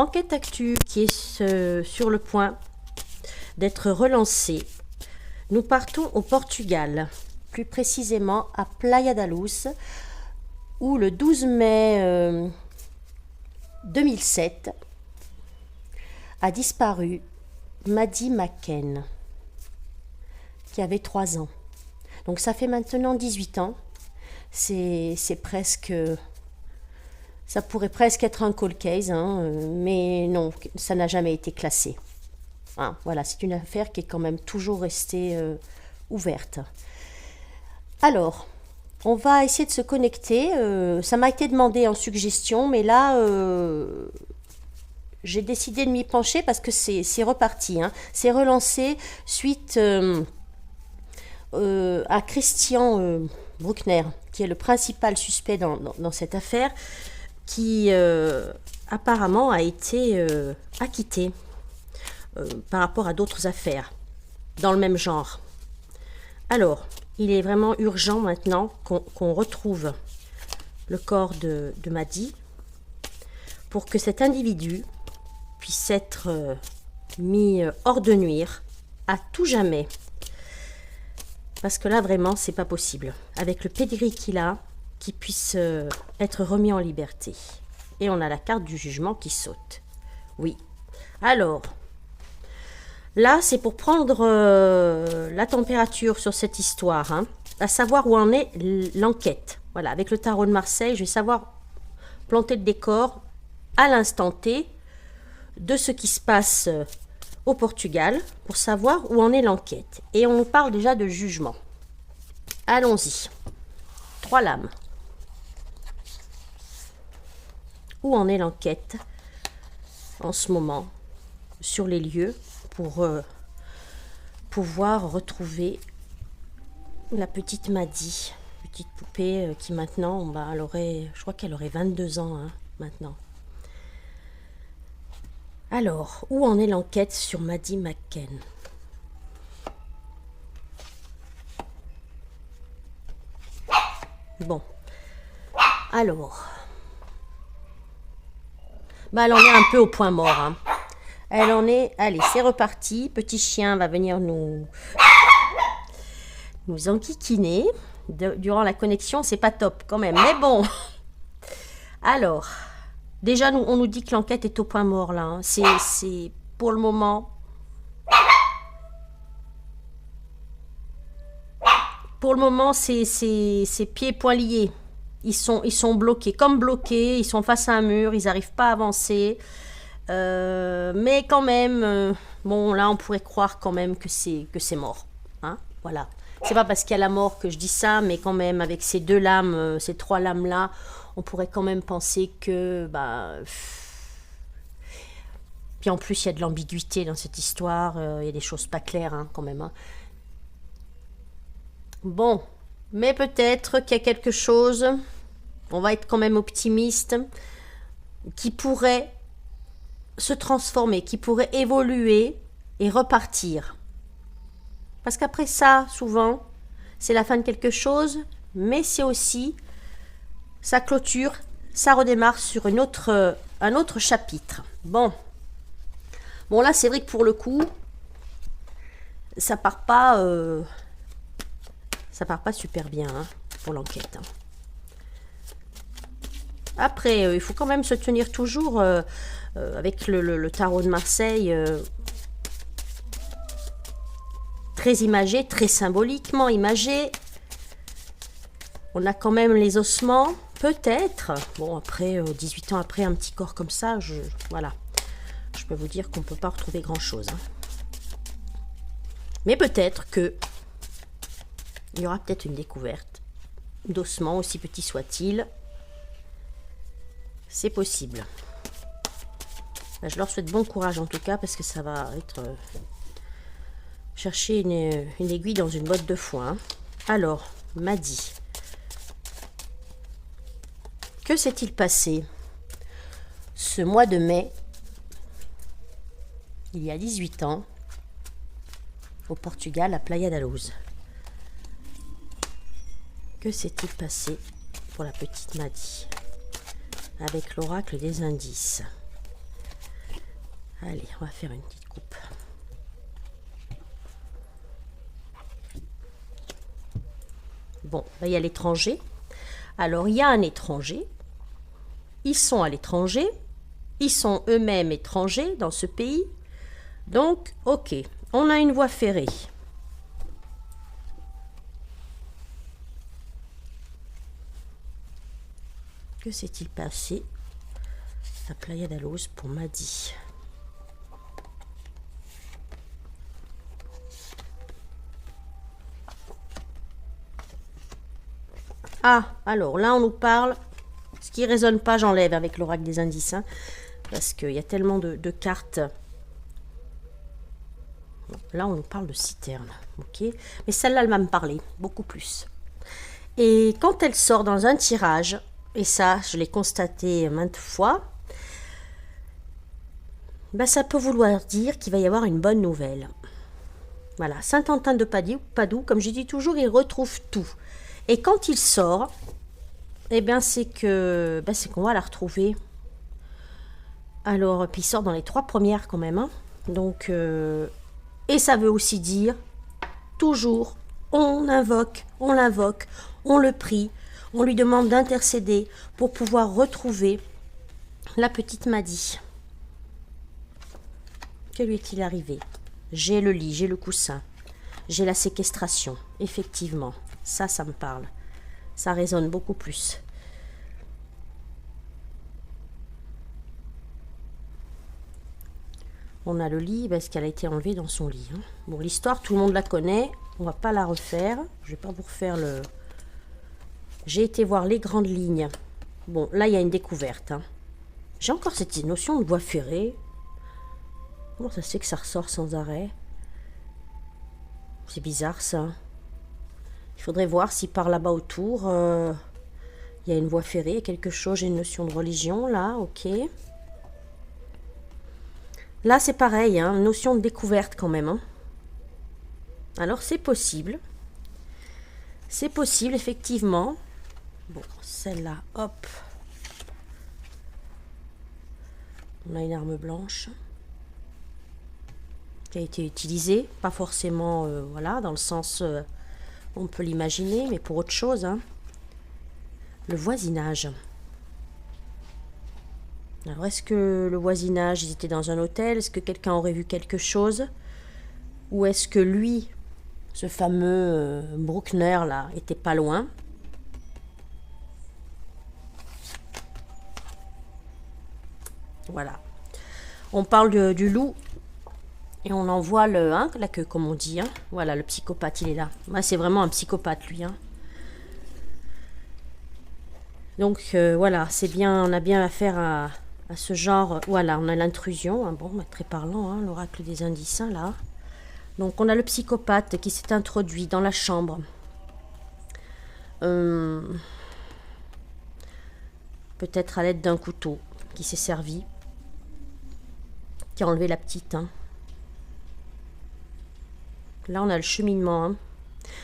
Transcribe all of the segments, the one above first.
enquête actu qui est sur le point d'être relancée. Nous partons au Portugal, plus précisément à Playa da Luz, où le 12 mai 2007 a disparu Maddie McCann, qui avait 3 ans. Donc ça fait maintenant 18 ans. C'est presque... Ça pourrait presque être un cold case, hein, mais non, ça n'a jamais été classé. Hein, voilà, c'est une affaire qui est quand même toujours restée ouverte. Alors, on va essayer de se connecter. Ça m'a été demandé en suggestion, mais là, j'ai décidé de m'y pencher parce que c'est reparti. Hein. C'est relancé suite à Christian Bruckner, qui est le principal suspect dans cette affaire, qui apparemment a été acquitté par rapport à d'autres affaires dans le même genre. Alors, il est vraiment urgent maintenant qu'on retrouve le corps de Maddie pour que cet individu puisse être mis hors de nuire à tout jamais. Parce que là, vraiment, c'est pas possible. Avec le pedigree qu'il a, qu'il puisse être remis en liberté. Et on a la carte du jugement qui saute. Oui. Alors, là, c'est pour prendre la température sur cette histoire, hein, à savoir où en est l'enquête. Voilà, avec le tarot de Marseille, je vais savoir planter le décor à l'instant T de ce qui se passe au Portugal pour savoir où en est l'enquête. Et on parle déjà de jugement. Allons-y. 3 lames. Où en est l'enquête en ce moment sur les lieux pour pouvoir retrouver la petite Maddie, petite poupée qui maintenant, elle aurait, je crois qu'elle aurait 22 ans hein, maintenant. Alors, où en est l'enquête sur Maddie McCann? Bon, alors, elle en est un peu au point mort. Hein. Elle en est, allez, c'est reparti. Petit chien va venir nous enquiquiner. Durant la connexion, c'est pas top quand même, mais bon. Alors, déjà, on nous dit que l'enquête est au point mort là. Hein. C'est pour le moment. Pour le moment, c'est pieds et poings liés. Ils sont bloqués, comme bloqués. Ils sont face à un mur. Ils n'arrivent pas à avancer. Mais quand même, bon, là, on pourrait croire quand même que c'est mort. Hein, voilà. C'est pas parce qu'il y a la mort que je dis ça, mais quand même, avec ces 2 lames, ces 3 lames-là, on pourrait quand même penser que... Puis en plus, il y a de l'ambiguïté dans cette histoire. Il y a des choses pas claires, hein, quand même. Hein. Bon, mais peut-être qu'il y a quelque chose, on va être quand même optimiste, qui pourrait se transformer, qui pourrait évoluer et repartir. Parce qu'après ça, souvent, c'est la fin de quelque chose, mais c'est aussi sa clôture, ça redémarre sur un autre chapitre. Bon, là, c'est vrai que pour le coup, ça part pas super bien hein, pour l'enquête. Hein. Après, il faut quand même se tenir toujours avec le tarot de Marseille, très imagé, très symboliquement imagé. On a quand même les ossements, peut-être. Bon, après, 18 ans après, un petit corps comme ça, voilà. Je peux vous dire qu'on ne peut pas retrouver grand-chose. Hein. Mais peut-être que il y aura peut-être une découverte d'ossements, aussi petit soit-il. C'est possible. Je leur souhaite bon courage en tout cas, parce que ça va être... chercher une aiguille dans une botte de foin. Alors, Maddie. Que s'est-il passé ce mois de mai, il y a 18 ans, au Portugal, à Playa da Luz? Que s'est-il passé pour la petite Maddie avec l'oracle des indices? Allez, on va faire une petite coupe. Bon, là, il y a l'étranger. Alors, il y a un étranger. Ils sont à l'étranger. Ils sont eux-mêmes étrangers dans ce pays. Donc, ok, on a une voie ferrée. Que s'est-il passé à Playa da Luz pour Madi? Ah, alors là, on nous parle. Ce qui ne résonne pas, j'enlève avec l'oracle des indices. Hein, parce qu'il y a tellement de cartes. Là, on nous parle de citerne. Ok. Mais celle-là, elle va me parler beaucoup plus. Et quand elle sort dans un tirage, et ça, je l'ai constaté maintes fois, ben, ça peut vouloir dire qu'il va y avoir une bonne nouvelle. Voilà. Saint-Antoine de Padoue, comme je dis toujours, il retrouve tout. Et quand il sort, eh bien, c'est qu'on va la retrouver. Alors, puis il sort dans les 3 premières quand même. Hein. Donc, et ça veut aussi dire, toujours, on l'invoque, on le prie, on lui demande d'intercéder pour pouvoir retrouver la petite Madi. Que lui est-il arrivé? J'ai le lit, j'ai le coussin, j'ai la séquestration, effectivement. Ça me parle. Ça résonne beaucoup plus. On a le lit parce qu'elle a été enlevée dans son lit. Hein. Bon, l'histoire, tout le monde la connaît. On va pas la refaire. Je vais pas vous refaire le... J'ai été voir les grandes lignes. Bon, là, il y a une découverte. Hein. J'ai encore cette notion de voie ferrée. Comment ça se fait que ça ressort sans arrêt? C'est bizarre, ça. Il faudrait voir si par là-bas autour, il y a une voie ferrée, quelque chose. J'ai une notion de religion, là, ok. Là, c'est pareil, hein, notion de découverte quand même. Hein. Alors, c'est possible. C'est possible, effectivement. Bon, celle-là, hop. On a une arme blanche qui a été utilisée. Pas forcément, voilà, dans le sens... on peut l'imaginer, mais pour autre chose. Hein. Le voisinage. Alors, est-ce que le voisinage, ils étaient dans un hôtel? Est-ce que quelqu'un aurait vu quelque chose? Ou est-ce que lui, ce fameux Bruckner, là, était pas loin? Voilà. On parle du loup. Et on en voit la queue, comme on dit. Hein. Voilà, le psychopathe, il est là. Ouais, c'est vraiment un psychopathe, lui. Hein. Donc, voilà, c'est bien, on a bien affaire à ce genre. Voilà, on a l'intrusion. Hein. Bon, très parlant, hein, l'oracle des indices, hein, là. Donc, on a le psychopathe qui s'est introduit dans la chambre. Peut-être à l'aide d'un couteau qui s'est servi. Qui a enlevé la petite, hein. Là, on a le cheminement. Hein.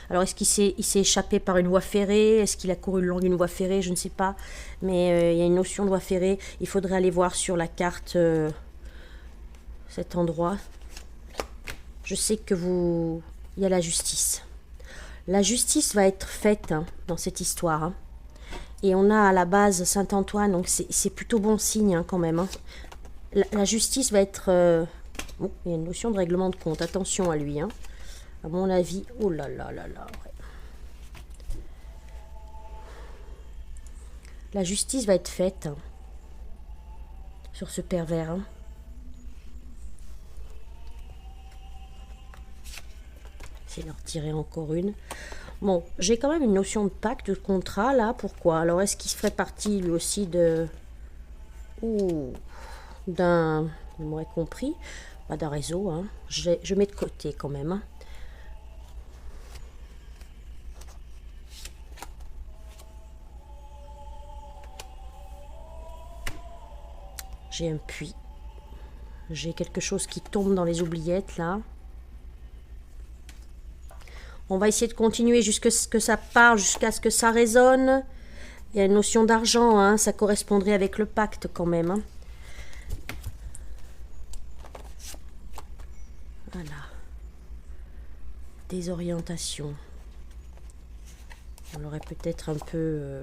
Alors, est-ce qu'il s'est échappé par une voie ferrée? Est-ce qu'il a couru le long d'une voie ferrée? Je ne sais pas. Mais il y a une notion de voie ferrée. Il faudrait aller voir sur la carte cet endroit. Je sais que il y a la justice. La justice va être faite hein, dans cette histoire. Hein. Et on a à la base Saint-Antoine, donc c'est plutôt bon signe hein, quand même. Hein. La justice va être... Bon, il y a une notion de règlement de compte. Attention à lui. Hein. À mon avis, oh là là là là. Ouais. La justice va être faite hein, sur ce pervers. Hein. Je vais en retirer encore une. Bon, j'ai quand même une notion de pacte, de contrat là. Pourquoi? Alors, est-ce qu'il ferait partie lui aussi de... d'un... Vous m'aurez compris. Pas d'un réseau. Hein. Je mets de côté quand même. Hein. J'ai un puits. J'ai quelque chose qui tombe dans les oubliettes, là. On va essayer de continuer jusqu'à ce que ça parle, jusqu'à ce que ça résonne. Il y a une notion d'argent, hein. Ça correspondrait avec le pacte, quand même. Hein. Voilà. Désorientation. On aurait peut-être un peu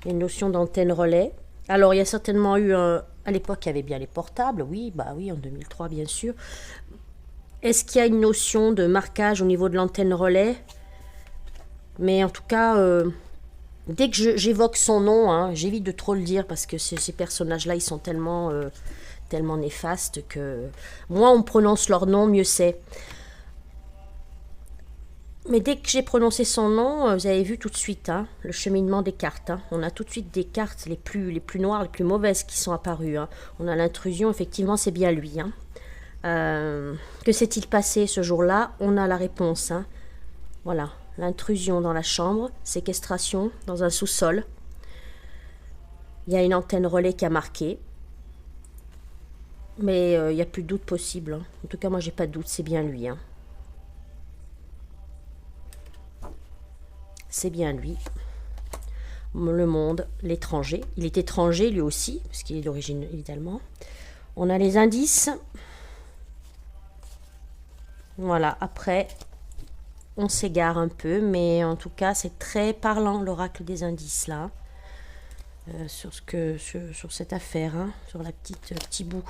une notion d'antenne relais. Alors, il y a certainement eu à l'époque, il y avait bien les portables, oui, bah oui, en 2003, bien sûr. Est-ce qu'il y a une notion de marquage au niveau de l'antenne relais? Mais en tout cas, dès que j'évoque son nom, hein, j'évite de trop le dire parce que ces personnages-là, ils sont tellement, tellement néfastes que moins on prononce leur nom, mieux c'est. Mais dès que j'ai prononcé son nom, vous avez vu tout de suite hein, le cheminement des cartes. Hein. On a tout de suite des cartes les plus noires, les plus mauvaises qui sont apparues. Hein. On a l'intrusion, effectivement, c'est bien lui. Hein. Que s'est-il passé ce jour-là? On a la réponse. Hein. Voilà, l'intrusion dans la chambre, séquestration dans un sous-sol. Il y a une antenne relais qui a marqué. Mais il n'y a plus de doute possible. Hein. En tout cas, moi, j'ai pas de doute, c'est bien lui. Hein. C'est bien lui. Le monde, l'étranger. Il est étranger lui aussi, parce qu'il est d'origine évidemment. On a les indices. Voilà, après, on s'égare un peu, mais en tout cas, c'est très parlant l'oracle des indices là. Sur cette affaire, hein, sur la petit bout.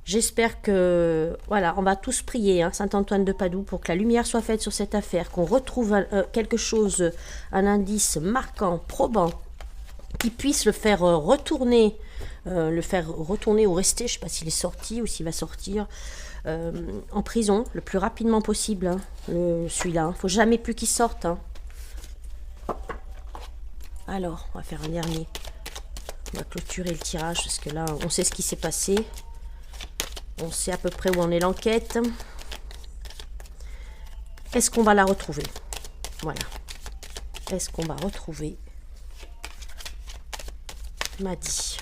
J'espère que, voilà, on va tous prier, hein, Saint-Antoine de Padoue, pour que la lumière soit faite sur cette affaire, qu'on retrouve quelque chose, un indice marquant, probant, qui puisse le faire retourner, ou rester, je ne sais pas s'il est sorti ou s'il va sortir, en prison le plus rapidement possible, hein, celui-là. Il ne faut jamais plus qu'il sorte. Hein. Alors, on va faire un dernier. On va clôturer le tirage, parce que là, on sait ce qui s'est passé. On sait à peu près où en est l'enquête. Est-ce qu'on va la retrouver? Voilà. Est-ce qu'on va retrouver Maddy?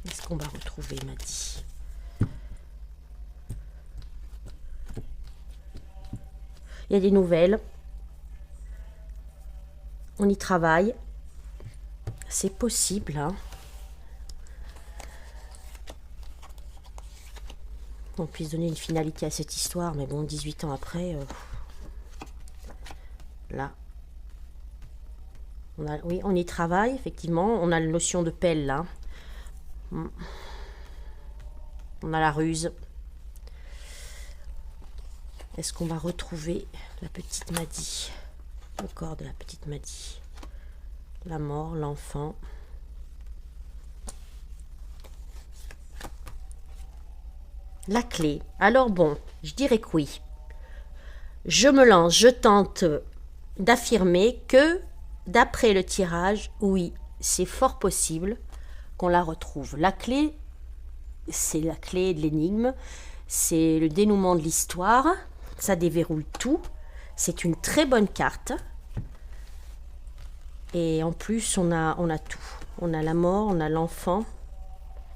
Est-ce qu'on va retrouver Maddy? Il y a des nouvelles. On y travaille. C'est possible, hein. On puisse donner une finalité à cette histoire, mais bon, 18 ans après, là, oui, on y travaille, effectivement, on a la notion de pelle, là, on a la ruse. Est-ce qu'on va retrouver la petite Maddy, le corps de la petite Maddy, la mort, l'enfant? La clé. Alors bon, je dirais que oui. Je me lance, je tente d'affirmer que, d'après le tirage, oui, c'est fort possible qu'on la retrouve. La clé, c'est la clé de l'énigme, c'est le dénouement de l'histoire, ça déverrouille tout, c'est une très bonne carte. Et en plus, on a tout. On a la mort, on a l'enfant,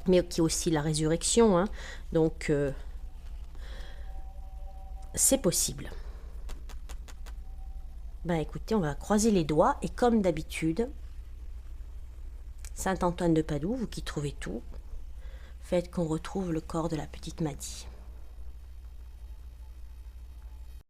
mais qui est aussi la résurrection, hein. Donc c'est possible. Ben écoutez, on va croiser les doigts et comme d'habitude, Saint-Antoine de Padoue, vous qui trouvez tout, faites qu'on retrouve le corps de la petite Maddy.